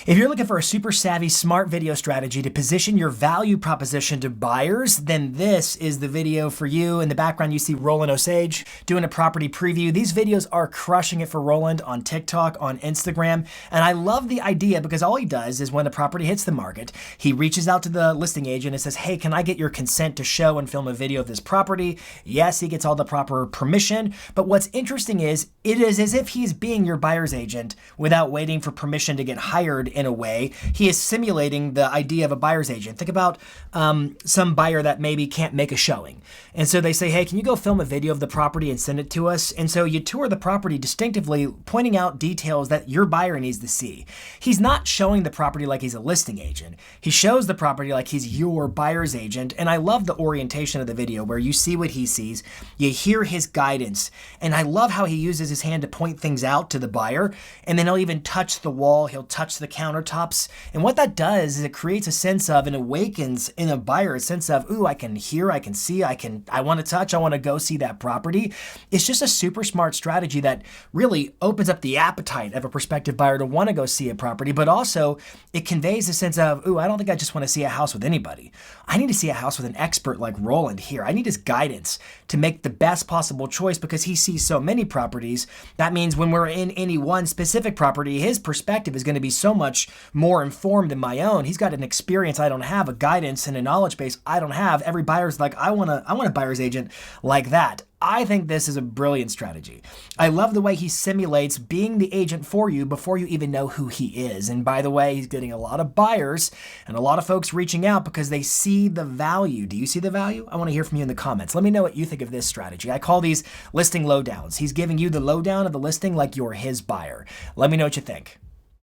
If you're looking for a super savvy, smart video strategy to position your value proposition to buyers, then this is the video for you. In the background, you see Roland Osage doing a property preview. These videos are crushing it for Roland on TikTok, on Instagram. And I love the idea because all he does is when the property hits the market, he reaches out to the listing agent and says, hey, can I get your consent to show and film a video of this property? Yes, he gets all the proper permission. But what's interesting is it is as if he's being your buyer's agent without waiting for permission to get hired. In a way, he is simulating the idea of a buyer's agent. Think about some buyer that maybe can't make a showing. And so they say, hey, can you go film a video of the property and send it to us? And so you tour the property distinctively, pointing out details that your buyer needs to see. He's not showing the property like he's a listing agent. He shows the property like he's your buyer's agent. And I love the orientation of the video where you see what he sees, you hear his guidance. And I love how he uses his hand to point things out to the buyer. And then he'll even touch the wall. He'll touch the countertops. And what that does is it creates a sense of and awakens in a buyer a sense of, ooh, I can hear, I can see, I want to touch, I want to go see that property. It's just a super smart strategy that really opens up the appetite of a prospective buyer to want to go see a property, but also it conveys a sense of, ooh, I don't think I just want to see a house with anybody. I need to see a house with an expert like Roland here. I need his guidance to make the best possible choice because he sees so many properties. That means when we're in any one specific property, his perspective is going to be so much more informed than my own. He's got an experience I don't have, a guidance and a knowledge base I don't have. Every buyer's like, I want a buyer's agent like that. I think this is a brilliant strategy. I love the way he simulates being the agent for you before you even know who he is. And by the way, he's getting a lot of buyers and a lot of folks reaching out because they see the value. Do you see the value? I want to hear from you in the comments. Let me know what you think of this strategy. I call these listing lowdowns. He's giving you the lowdown of the listing like you're his buyer. Let me know what you think.